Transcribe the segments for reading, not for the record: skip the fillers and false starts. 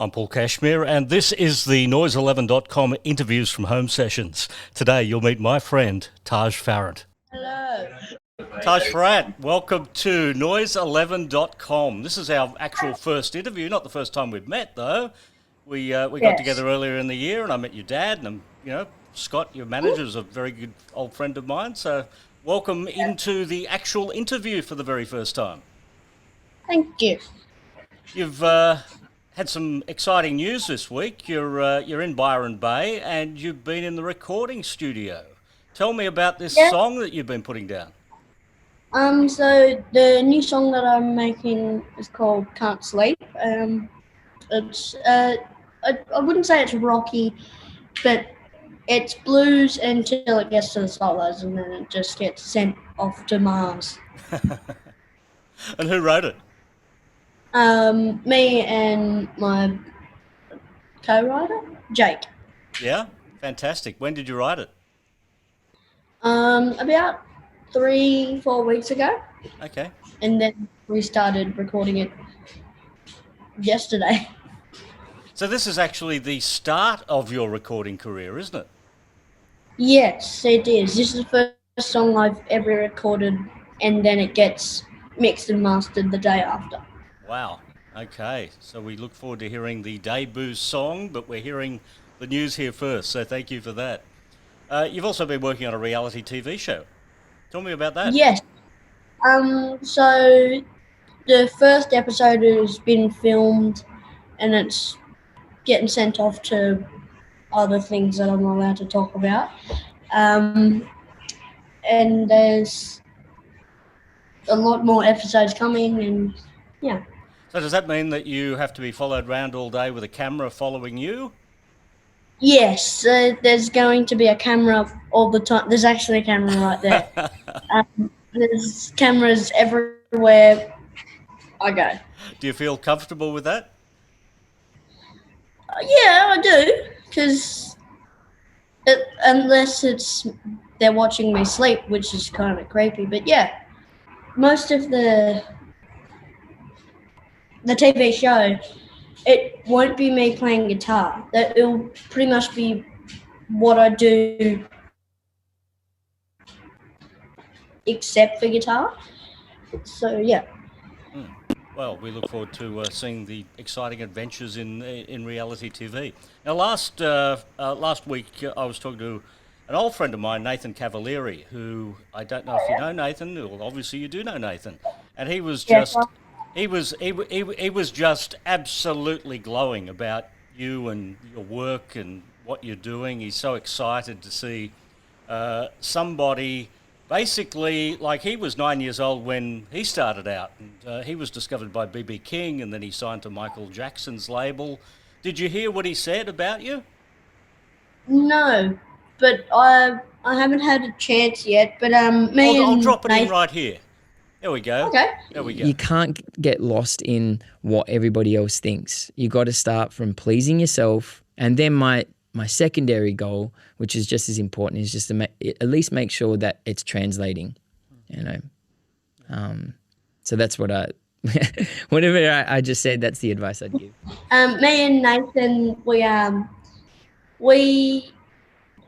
I'm Paul Cashmere, and this is the Noise11.com interviews from home sessions. Today, you'll meet my friend, Taj Farrant. Hello. Taj Farrant, welcome to Noise11.com. This is our actual first interview, not the first time we've met, though. We got Yes. together earlier in the year, and I met your dad, and Scott, your manager, is a very good old friend of mine. So, welcome into the actual interview for the very first time. Thank you. You've had some exciting news this week. You're in Byron Bay, and you've been in the recording studio. Tell me about this song that you've been putting down. So the new song that I'm making is called "Can't Sleep." It's I wouldn't say it's rocky, but it's blues until it gets to the solos, and then it just gets sent off to Mars. And who wrote it? Me and my co-writer, Jake. Yeah, fantastic. When did you write it? About 3-4 weeks ago. Okay. And then we started recording it yesterday. So this is actually the start of your recording career, isn't it? Yes, it is. This is the first song I've ever recorded, and then it gets mixed and mastered the day after. Wow. Okay. So we look forward to hearing the debut song, but we're hearing the news here first. So thank you for that. You've also been working on a reality TV show. Tell me about that. Yes. So the first episode has been filmed, and it's getting sent off to other things that I'm not allowed to talk about. And there's a lot more episodes coming, and yeah. So does that mean that you have to be followed around all day with a camera following you? Yes, there's going to be a camera all the time. There's actually a camera right there. There's cameras everywhere I go. Do you feel comfortable with that? Yeah, I do, because unless they're watching me sleep, which is kind of creepy. But yeah, most of the TV show, it won't be me playing guitar. It'll pretty much be what I do except for guitar. So yeah. Well, we look forward to seeing the exciting adventures in reality TV. Now, last week I was talking to an old friend of mine, Nathan Cavalieri, who I don't know if you know Nathan. Well, obviously you do know Nathan, and he was just he was just absolutely glowing about you and your work and what you're doing. He's so excited to see somebody. Basically, like, he was 9 years old when he started out, and he was discovered by B.B. King, and then he signed to Michael Jackson's label. Did you hear what he said about you? No, but I haven't had a chance yet. But I'll drop it in right here. There we go. Okay. There we go. You can't get lost in what everybody else thinks. You got to start from pleasing yourself, and then my secondary goal, which is just as important, is just to at least make sure that it's translating, So that's what whatever I just said, that's the advice I'd give. Me and Nathan, we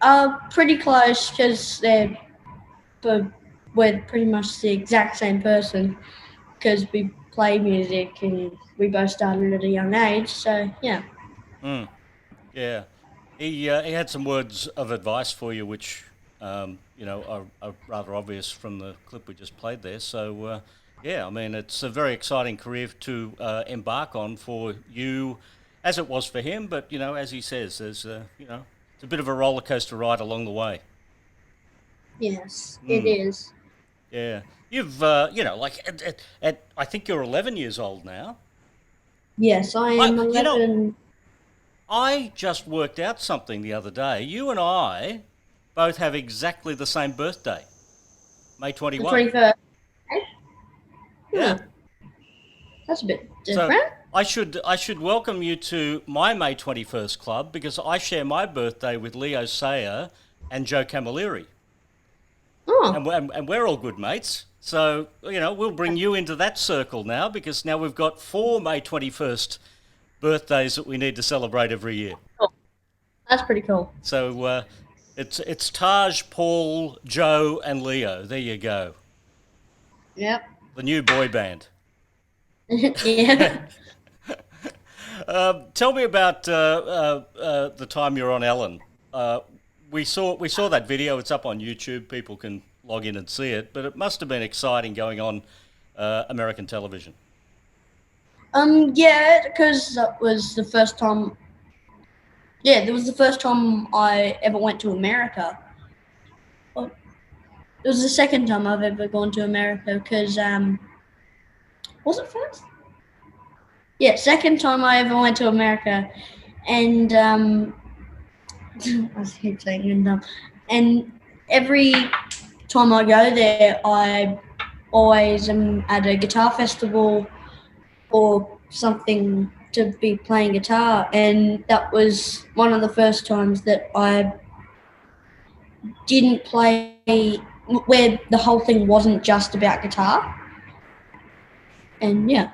are pretty close because we're pretty much the exact same person because we play music and we both started at a young age. So yeah. Yeah. He had some words of advice for you, which are rather obvious from the clip we just played there. So, I mean, it's a very exciting career to embark on for you, as it was for him. But as he says, there's it's a bit of a roller coaster ride along the way. Yes, it is. Yeah, you've I think you're 11 years old now. Yes, I am 11. I just worked out something the other day. You and I both have exactly the same birthday, May 21. The 21st. Yeah. That's a bit different. So I should welcome you to my May 21st club because I share my birthday with Leo Sayer and Joe Camilleri. Oh. And we're all good mates. So, we'll bring you into that circle now because now we've got 4 May 21st birthdays that we need to celebrate every year. That's pretty cool. So it's Taj, Paul, Joe, and Leo. There you go. Yep. The new boy band. Yeah. Tell me about the time you're on Ellen. We saw that video. It's up on YouTube. People can log in and see it. But it must have been exciting going on American television. Yeah, because that was the first time. Yeah, that was the first time I ever went to America. Well, it was the second time I've ever gone to America because was it first? Yeah, second time I ever went to America, and I keep saying and every time I go there, I always am at a guitar festival or something to be playing guitar, and that was one of the first times that I didn't play where the whole thing wasn't just about guitar. And yeah.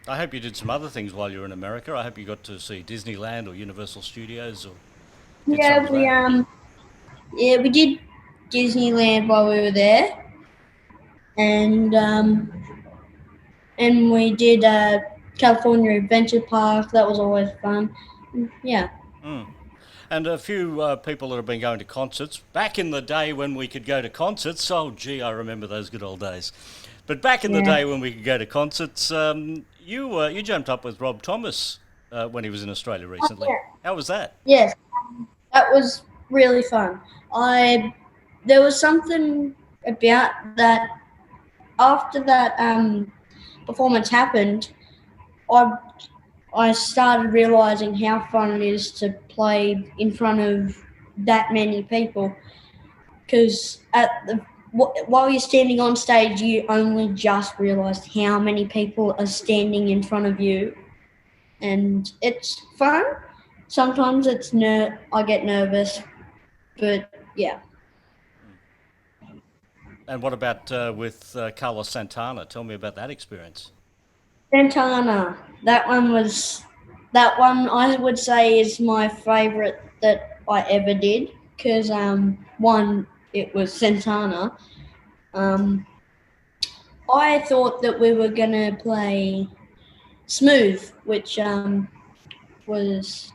I hope you did some other things while you were in America. I hope you got to see Disneyland or Universal Studios or did some of that. We did Disneyland while we were there, and we did California Adventure Park. That was always fun. Yeah. And a few people that have been going to concerts. Back in the day when we could go to concerts, oh gee, I remember those good old days. But back in the day when we could go to concerts, you jumped up with Rob Thomas when he was in Australia recently. How was that? Yes, that was really fun. There was something about that after that performance happened. I started realizing how fun it is to play in front of that many people, because while you're standing on stage, you only just realize how many people are standing in front of you, and it's fun. Sometimes I get nervous, but yeah. And what about with Carlos Santana? Tell me about that experience. Santana, that one I would say is my favorite that I ever did, because one, it was Santana. I thought that we were gonna play Smooth, which was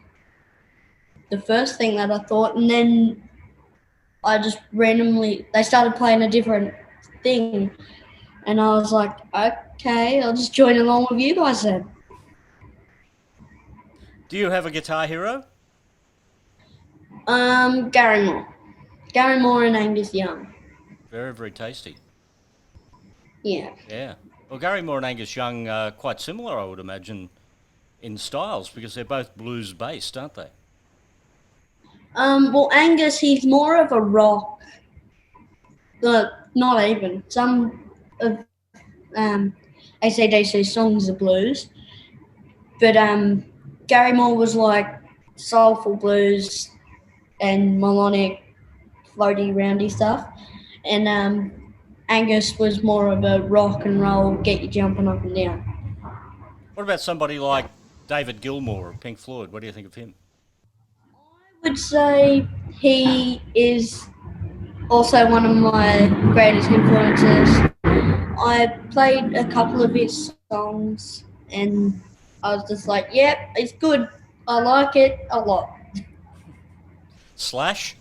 the first thing that I thought, and then I just they started playing a different thing, and I was like, okay, I'll just join along with you guys then. Do you have a guitar hero? Gary Moore and Angus Young. Very, very tasty. Yeah. Yeah. Well, Gary Moore and Angus Young are quite similar, I would imagine, in styles, because they're both blues-based, aren't they? Well, Angus, he's more of a rock. Not even. Some of AC/DC songs are blues, but Gary Moore was like soulful blues and melodic, floaty, roundy stuff, and Angus was more of a rock and roll, get you jumping up and down. What about somebody like David Gilmour of Pink Floyd? What do you think of him? I would say he is also one of my greatest influences. I played a couple of his songs and I was just like, yep, it's good. I like it a lot. Slash?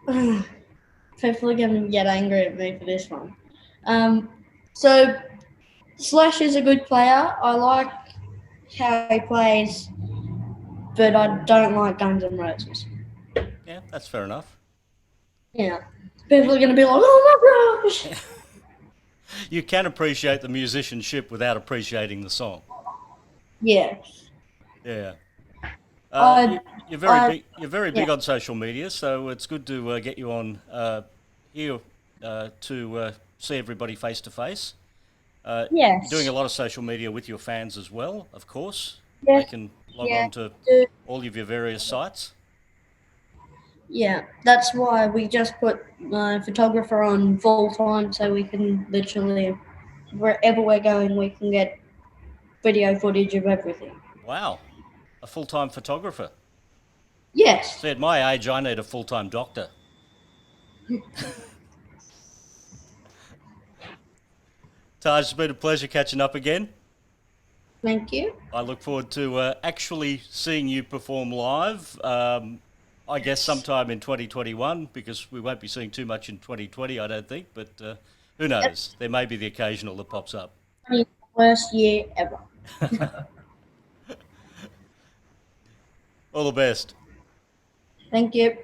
People are going to get angry at me for this one. So Slash is a good player. I like how he plays, but I don't like Guns N' Roses. Yeah, that's fair enough. Yeah. People are going to be like, oh my gosh. You can appreciate the musicianship without appreciating the song. Yeah. Yeah. I- You're very big on social media, so it's good to get you on here to see everybody face to face. Yes. You're doing a lot of social media with your fans as well, of course. Yes. They can log on to all of your various sites. Yeah, that's why we just put my photographer on full time, so we can literally, wherever we're going, we can get video footage of everything. Wow, a full-time photographer. Yes. See, at my age, I need a full-time doctor. Taj, it's been a pleasure catching up again. Thank you. I look forward to actually seeing you perform live. I guess sometime in 2021, because we won't be seeing too much in 2020, I don't think. But who knows? There may be the occasional that pops up. Worst year ever. All the best. Thank you.